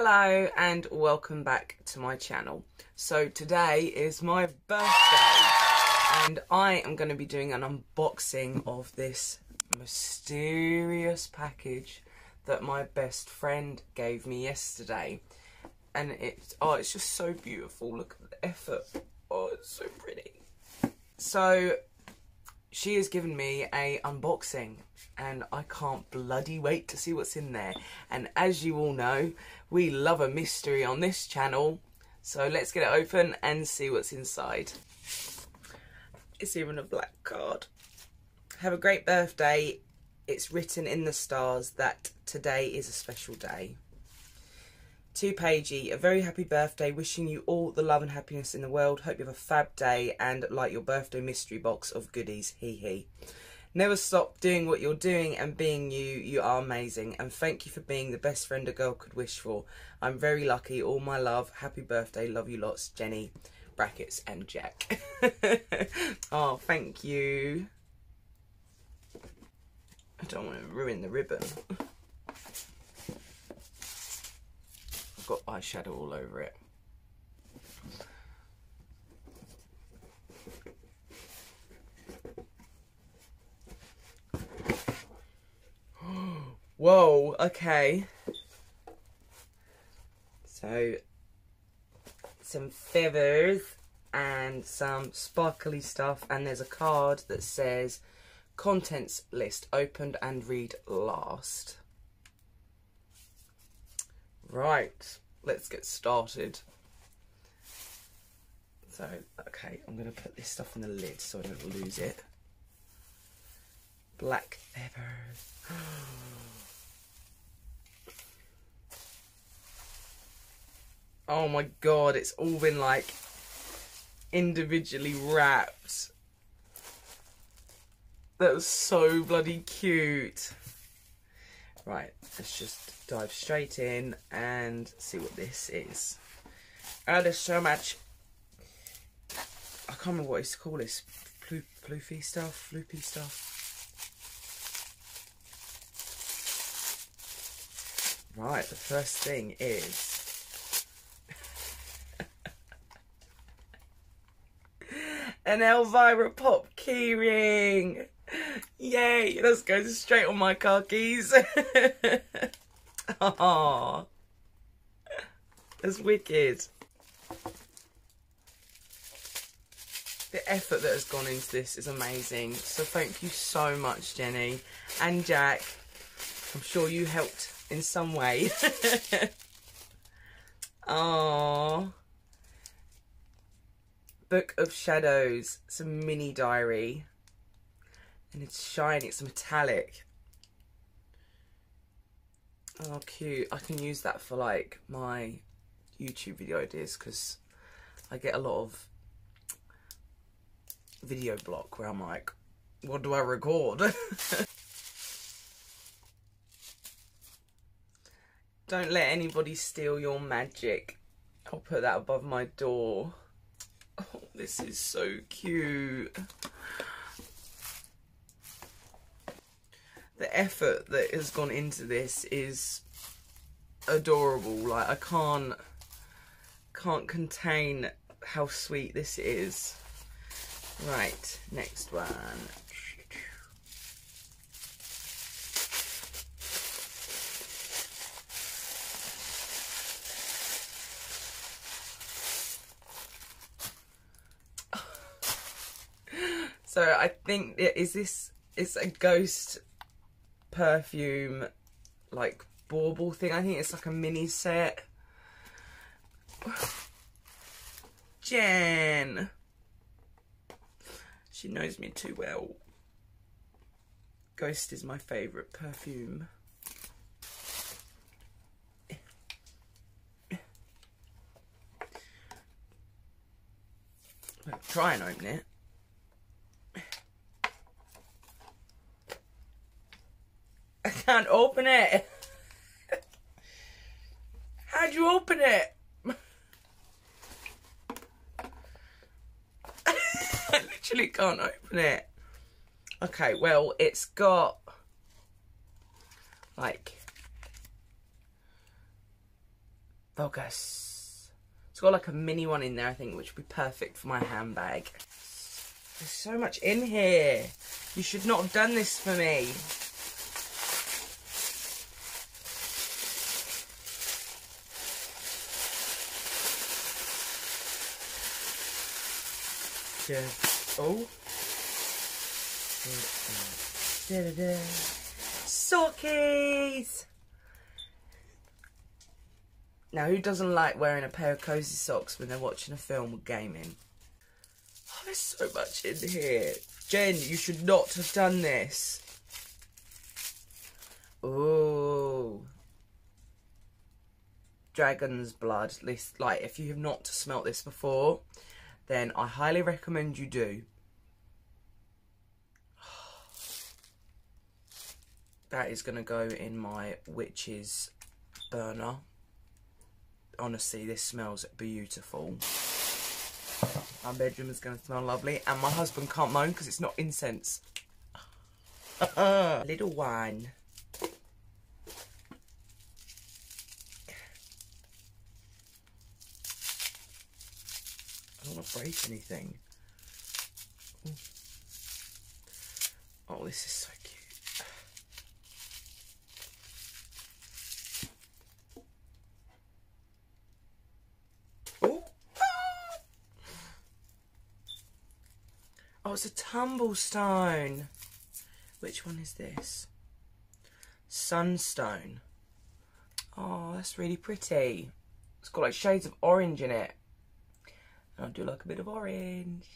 Hello and welcome back to my channel. So today is my birthday and I am going to be doing an unboxing of this mysterious package that my best friend gave me yesterday. And it's just so beautiful. Look at the effort. Oh, it's so pretty. So she has given me a unboxing and I can't bloody wait to see what's in there. And as you all know, we love a mystery on this channel. So let's get it open and see what's inside. It's even a black card. Have a great birthday. It's written in the stars that today is a special day. To Paigey, a very happy birthday, wishing you all the love and happiness in the world. Hope you have a fab day and like your birthday mystery box of goodies, hee hee. Never stop doing what you're doing and being you. You are amazing and thank you for being the best friend a girl could wish for. I'm very lucky, all my love. Happy birthday, love you lots, Jenny, brackets and Jack. Oh, thank you. I don't want to ruin the ribbon. I've got eyeshadow all over it. Whoa, okay. So, some feathers and some sparkly stuff, and there's a card that says contents list opened and read last. Right, let's get started. So, okay, I'm going to put this stuff in the lid so I don't lose it. Black feathers. Oh my god, it's all been like individually wrapped. That was so bloody cute. Right, let's just dive straight in and see what this is. Oh, there's so much. I can't remember what it's called. This floofy stuff. Right, the first thing is an Elvira Pop keyring. Yay, let's go straight on my car keys. Aww, that's wicked. The effort that has gone into this is amazing. So thank you so much, Jenny and Jack. I'm sure you helped in some way. Aww. Book of Shadows. It's a mini diary. And it's shiny, it's metallic. Oh, cute. I can use that for like my YouTube video ideas because I get a lot of video block where I'm like, what do I record? Don't let anybody steal your magic. I'll put that above my door. Oh, this is so cute. The effort that has gone into this is adorable. Like, I can't contain how sweet this is. Right, next one. So I think it's a ghost perfume like bauble thing. I think it's like a mini set. Jen, she knows me too well. Ghost is my favourite perfume. I'll try and open it. I can't open it. How'd you open it? I literally can't open it. Okay, well, it's got like Focus. It's got like a mini one in there, I think, which would be perfect for my handbag. There's so much in here. You should not have done this for me. Oh. Sockies! Now, who doesn't like wearing a pair of cosy socks when they're watching a film or gaming? Oh, there's so much in here. Jen, you should not have done this. Ooh. Dragon's blood. At least, like, if you have not smelt this before, then I highly recommend you do. That is going to go in my witch's burner. Honestly, this smells beautiful. My bedroom is going to smell lovely. And my husband can't moan because it's not incense. Little one. I don't want to break anything. Oh, this is so cute. Oh, oh, it's a tumblestone. Which one is this? Sunstone. Oh, that's really pretty. It's got like shades of orange in it. I do like a bit of orange.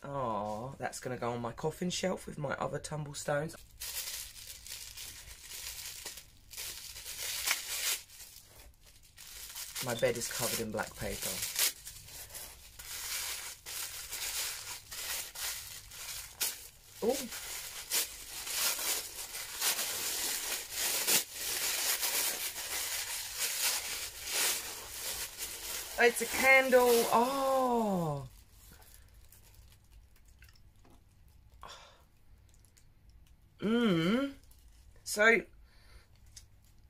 Oh, that's going to go on my coffin shelf with my other tumblestones. My bed is covered in black paper. Oh. It's a candle. Oh. So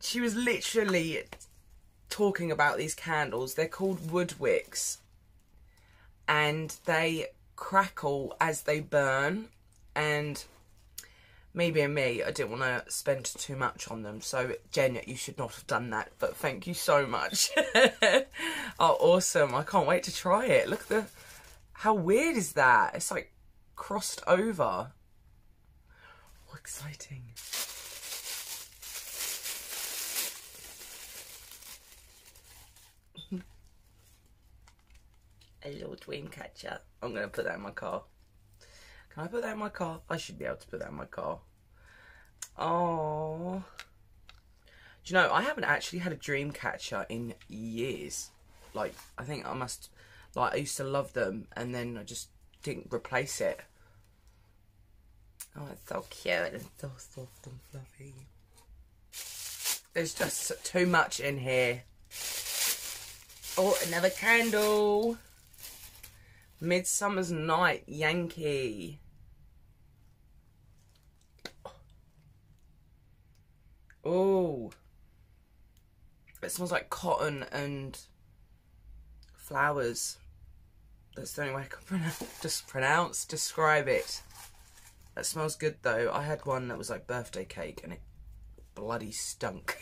she was literally talking about these candles. They're called wood wicks, and they crackle as they burn. And me being me, I didn't want to spend too much on them. So Jen, you should not have done that. But thank you so much. Oh, awesome! I can't wait to try it. Look at the, how weird is that? It's like crossed over. Oh, exciting! A little dream catcher. I'm going to put that in my car. Can I put that in my car? I should be able to put that in my car. Oh. Do you know, I haven't actually had a dream catcher in years. Like, I think I must, like, I used to love them and then I just didn't replace it. Oh, it's so cute and so soft and fluffy. There's just too much in here. Oh, another candle. Midsummer's Night Yankee. Oh. It smells like cotton and flowers. That's the only way I can describe it. That smells good though. I had one that was like birthday cake and it bloody stunk.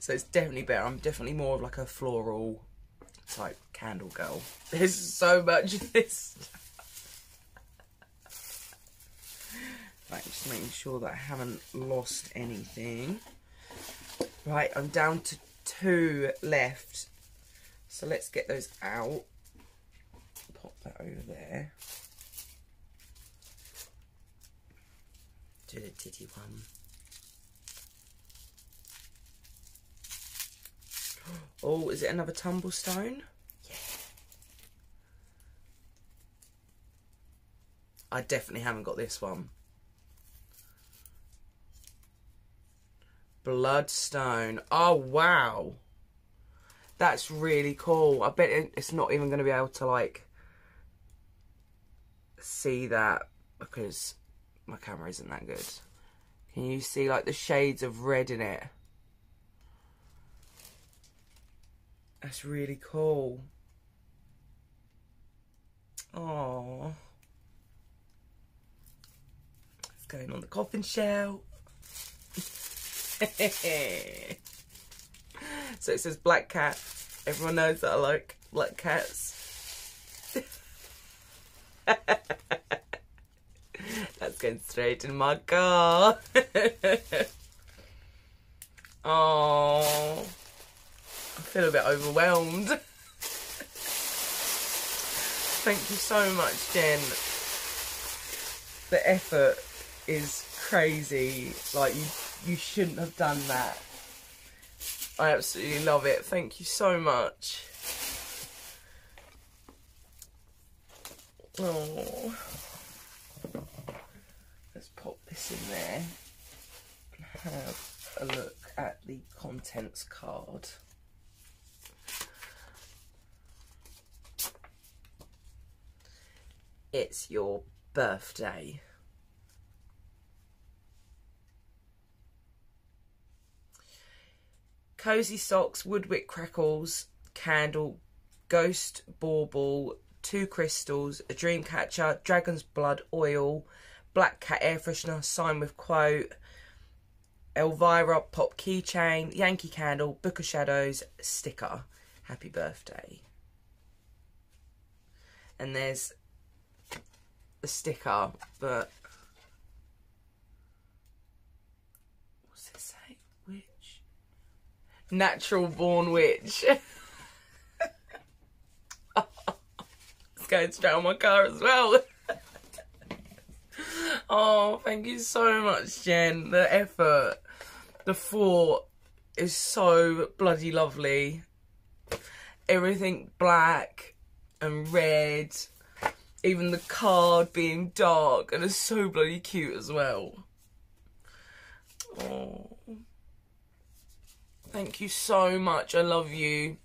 So it's definitely better. I'm definitely more of like a floral type candle girl. There's so much of this. Right, just making sure that I haven't lost anything. Right, I'm down to 2 left. So let's get those out. Pop that over there. Do the titty one. Oh, is it another tumblestone? Yeah. I definitely haven't got this one. Bloodstone. Oh, wow. That's really cool. I bet it's not even going to be able to, like, see that because my camera isn't that good. Can you see, like, the shades of red in it? That's really cool. Oh, it's going on the coffin shell. So it says black cat. Everyone knows that I like black cats. That's going straight in my car. Oh, I feel a bit overwhelmed. Thank you so much, Jen. The effort is crazy. Like, you shouldn't have done that. I absolutely love it. Thank you so much. Oh, let's pop this in there and have a look at the contents card. It's your birthday. Cozy socks, woodwick crackles, candle, ghost bauble, 2 crystals, a dream catcher, dragon's blood oil, black cat air freshener, sign with quote, Elvira pop keychain, Yankee candle, book of shadows, sticker. Happy birthday. And there's the sticker, but what's it say? Witch? Natural born witch. It's going straight on my car as well. Oh, thank you so much, Jen. The effort, the thought is so bloody lovely. Everything black and red. Even the card being dark, and it's so bloody cute as well. Oh, thank you so much. I love you.